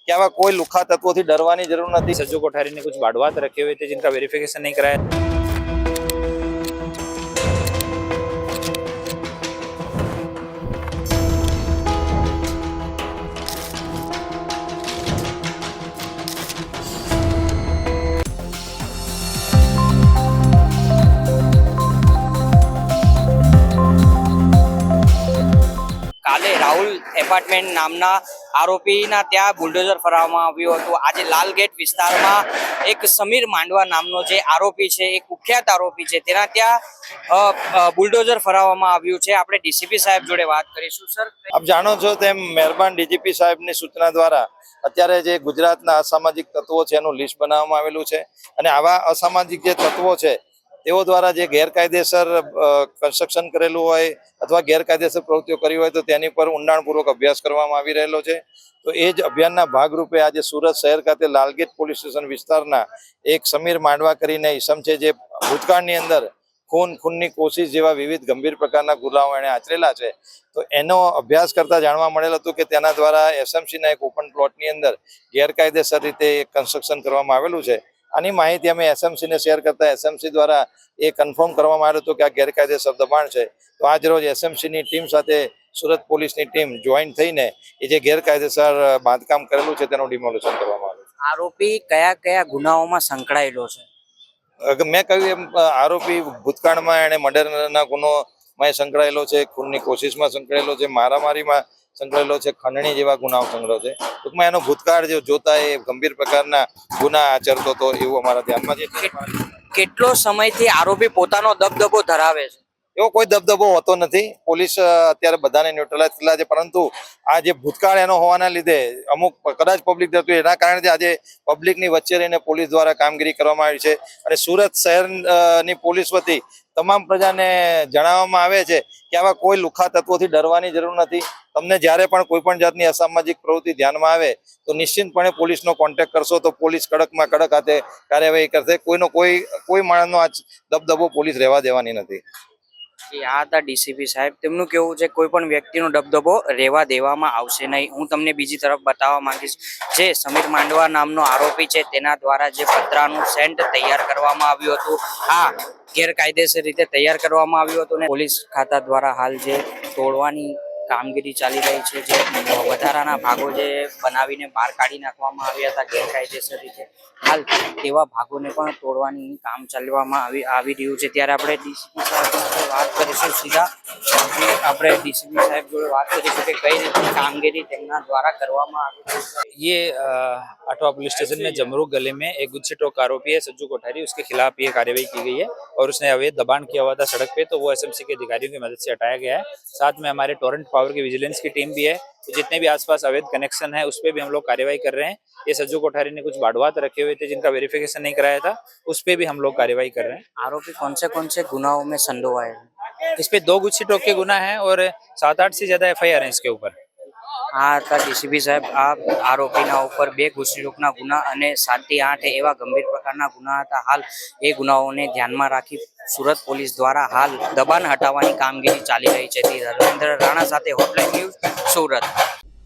कि आवा कोई लुखा तत्वों थी डरवानी जरूर नहीं। सज्जू कोठारी ने कुछ बाड़वात रखे हुए थे जिनका वेरिफिकेशन नहीं कराया। કાલે રાહુલ એપાર્ટમેન્ટ નામના આરોપીના ત્યાં બુલડોઝર ફરાવવામાં આવ્યું હતું। આજે લાલગેટ વિસ્તારમાં એક સમીર માંડવા નામનો જે આરોપી છે, એક કુખ્યાત આરોપી છે, તેના ત્યાં બુલડોઝર ફરાવવામાં આવ્યું છે। આપણે ડીસીપી સાહેબ જોડે વાત કરીશું। સર, આપ જાણો છો તેમ મહેરબાન ડીજીપી સાહેબની સૂચના દ્વારા અત્યારે જે ગુજરાતના અસામાજિક તત્વો છે એનું લિસ્ટ બનાવવામાં આવેલું છે અને આવા અસામાજિક જે તત્વો છે તેઓ દ્વારા જે ગેરકાયદેસર કન્સ્ટ્રક્શન કરેલું હોય અથવા ગેરકાયદેસર પ્રવૃત્તિઓ કરી હોય તો તેની પર ઊંડાણપૂર્વક અભ્યાસ કરવામાં આવી રહેલો છે। તો એ જ અભિયાનના ભાગરૂપે આજે સુરત શહેર ખાતે લાલગેટ પોલીસ સ્ટેશન વિસ્તારના એક સમીર માંડવા કરીને ઈસમ છે, જે ભૂતકાળની અંદર ખૂનની કોશિશ જેવા વિવિધ ગંભીર પ્રકારના ગુનાઓ એણે આચરેલા છે। તો એનો અભ્યાસ કરતા જાણવા મળેલ હતું કે તેના દ્વારા એસએમસીના એક ઓપન પ્લોટની અંદર ગેરકાયદેસર રીતે કન્સ્ટ્રક્શન કરવામાં આવેલું છે। આની માહિતી અમે એસએમસીને શેર કરતા એસએમસી દ્વારા એ કન્ફર્મ કરવામાં આવ્યું હતું કે આ ગેરકાયદેસર દબાણ છે। તો આજ રોજ એસએમસીની ટીમ સાથે સુરત પોલીસની ટીમ જોઈન થઈને એ જે ગેરકાયદેસર બાંધકામ કરેલું છે તેનું ડિમોલિશન કરવામાં આવ્યું। આરોપી કયા કયા ગુનાઓમાં સંકળાયેલો છે? મેં કહ્યું એમ આરોપી ભૂતકાળમાં એણે મર્ડરના ગુનોમાં સંકળાયેલો છે, ખૂનની કોશિશમાં સંકળાયેલો છે, મારામારીમાં સંકળાયેલો છે, ખંડણી જેવા ગુનાઓ સંકળાયેલો છે। ટૂંકમાં એનો ભૂતકાળ જે જોતા એ ગંભીર પ્રકારના ગુના આચરતો હતો એવું અમારા ધ્યાનમાં છે। કેટલો સમયથી આરોપી પોતાનો દબદબો ધરાવે છે? એવો કોઈ દબદબો હોતો નથી। પોલીસ અત્યારે બધાને ન્યુટ્રલાઇઝ કરેલા છે, પરંતુ આ જે ભૂતકાળ એનો હોવાના લીધે અમુક કદાચ પબ્લિક થતું એના કારણે આજે પબ્લિકની વચ્ચે રહીને પોલીસ દ્વારા કામગીરી કરવામાં આવી છે અને સુરત શહેરની પોલીસ વતી તમામ પ્રજાને જણાવવામાં આવે છે કે આવા કોઈ લુખા તત્વોથી ડરવાની જરૂર નથી। તમને જ્યારે પણ કોઈ પણ જાતની અસામાજિક પ્રવૃત્તિ ધ્યાનમાં આવે તો નિશ્ચિતપણે પોલીસનો કોન્ટેક્ટ કરશો તો પોલીસ કડકમાં કડક હાથે કાર્યવાહી કરશે। કોઈ માણસનો આ દબદબો પોલીસ રહેવા દેવાની નથી। આ હતા ડીસીપી સાહેબ, તેમનું કેવું છે કોઈ પણ વ્યક્તિનો દબદબો રહેવા દેવામાં આવશે નહીં। હું તમને બીજી તરફ બતાવવા માંગીશ, જે સમીર માંડવા નામનો આરોપી છે તેના દ્વારા જે પતરાનું સેન્ટ તૈયાર કરવામાં આવ્યું હતું, આ ગેરકાયદેસર રીતે તૈયાર કરવામાં આવ્યું હતું અને પોલીસ ખાતા દ્વારા હાલ જે તોડવાની કામગીરી ચાલી રહી છે, જે વધારાના ભાગો જે બનાવીને બહાર કાઢી નાખવામાં આવ્યા હતા ગેરકાયદેસર રીતે, હાલ તેવા ભાગોને પણ તોડવાની કામ ચાલવામાં આવી રહ્યું છે। ત્યારે આપણે ડીસીપી સાહેબ જોડે વાત કરીશું, સીધા આપણે ડીસીપી સાહેબ જોડે વાત કરીશું કે કઈ રીતની કામગીરી તેમના દ્વારા કરવામાં આવી છે। ये अठवा पुलिस स्टेशन में जमरू गले में एक गुच्छे टोक आरोपी है सज्जू कोठारी, उसके खिलाफ ये कार्रवाई की गई है और उसने अवैध दबाण किया हुआ था सड़क पे, तो वो एसएमसी के अधिकारियों की मदद से हटाया गया है। साथ में हमारे टोरेंट पावर की विजिलेंस की टीम भी है, तो जितने भी आसपास अवैध कनेक्शन है उस पर भी हम लोग कार्रवाई कर रहे हैं। ये सज्जू कोठारी ने कुछ बाड़वात रखे हुए थे जिनका वेरिफिकेशन नहीं कराया था, उस पर भी हम लोग कार्रवाई कर रहे हैं। आरोपी कौन से गुनाहों में संडोवाए हैं? इस पे 2 गुच्छे टोक के गुना है और 7-8 से ज्यादा एफआईआर है इसके ऊपर। આ હતા ડીસીપી સાહેબ। આ આરોપીના ઉપર 2 ઘૂસરીરોકના ગુના અને 7 થી 8 એવા ગંભીર પ્રકારના ગુના હતા। હાલ એ ગુનાઓને ધ્યાનમાં રાખી સુરત પોલીસ દ્વારા હાલ દબાણ હટાવવાની કામગીરી ચાલી રહી છે। ધર્મેન્દ્ર રાણા સાથે હોટલાઇન ન્યૂઝ, સુરત।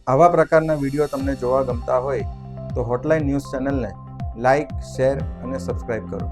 આવા પ્રકારના વિડીયો તમને જોવા ગમતા હોય તો હોટલાઇન ન્યૂઝ ચેનલને લાઇક, શેર અને સબસ્ક્રાઇબ કરો।